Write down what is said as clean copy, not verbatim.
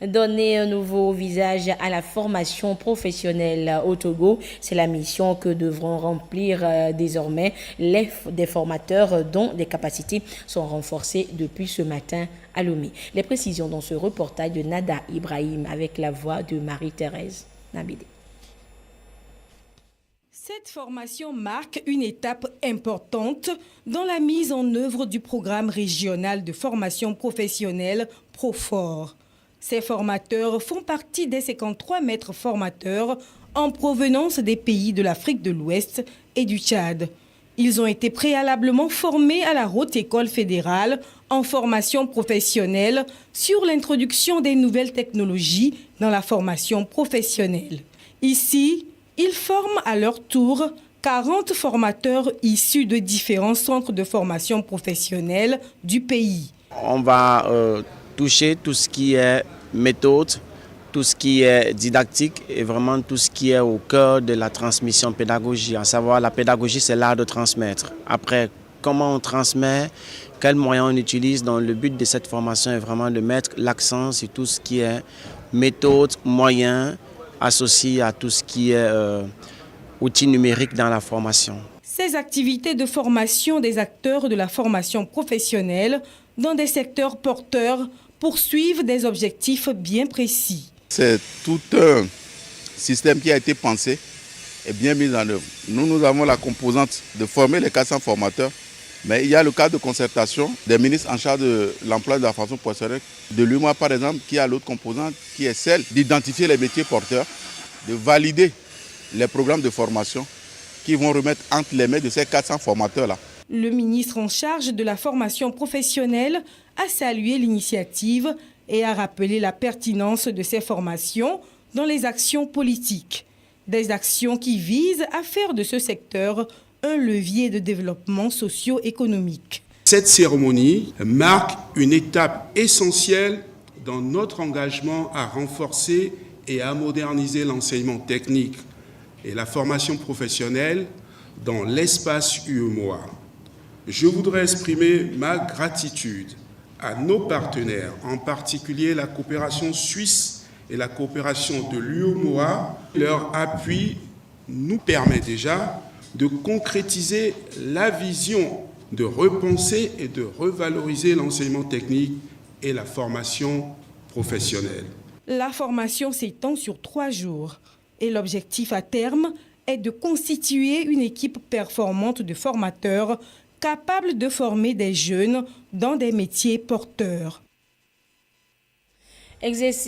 Donner un nouveau visage à la formation professionnelle au Togo, c'est la mission que devront remplir désormais des formateurs dont des capacités sont renforcées depuis ce matin à Lomé. Les précisions dans ce reportage de Nada Ibrahim avec la voix de Marie-Thérèse Nabide. Cette formation marque une étape importante dans la mise en œuvre du programme régional de formation professionnelle Profor. Ces formateurs font partie des 53 maîtres formateurs en provenance des pays de l'Afrique de l'Ouest et du Tchad. Ils ont été préalablement formés à la Haute École fédérale en formation professionnelle sur l'introduction des nouvelles technologies dans la formation professionnelle. Ici, ils forment à leur tour 40 formateurs issus de différents centres de formation professionnelle du pays. On va toucher tout ce qui est méthode, tout ce qui est didactique et vraiment tout ce qui est au cœur de la transmission pédagogique. À savoir, la pédagogie, c'est l'art de transmettre. Après, comment on transmet, quels moyens on utilise. Donc, le but de cette formation est vraiment de mettre l'accent sur tout ce qui est méthode, moyens, associé à tout ce qui est outils numériques dans la formation. Ces activités de formation des acteurs de la formation professionnelle dans des secteurs porteurs poursuivent des objectifs bien précis. C'est tout un système qui a été pensé et bien mis en œuvre. Nous avons la composante de former les 400 formateurs, mais il y a le cadre de concertation des ministres en charge de l'emploi de la formation professionnelle, de l'UMA par exemple, qui a l'autre composante qui est celle d'identifier les métiers porteurs, de valider les programmes de formation qui vont remettre entre les mains de ces 400 formateurs-là. Le ministre en charge de la formation professionnelle a salué l'initiative et a rappelé la pertinence de ces formations dans les actions politiques. Des actions qui visent à faire de ce secteur un levier de développement socio-économique. Cette cérémonie marque une étape essentielle dans notre engagement à renforcer et à moderniser l'enseignement technique et la formation professionnelle dans l'espace UEMOA. Je voudrais exprimer ma gratitude à nos partenaires, en particulier la coopération suisse et la coopération de l'UEMOA. Leur appui nous permet déjà de concrétiser la vision de repenser et de revaloriser l'enseignement technique et la formation professionnelle. La formation s'étend sur 3 jours et l'objectif à terme est de constituer une équipe performante de formateurs capables de former des jeunes dans des métiers porteurs. Exercice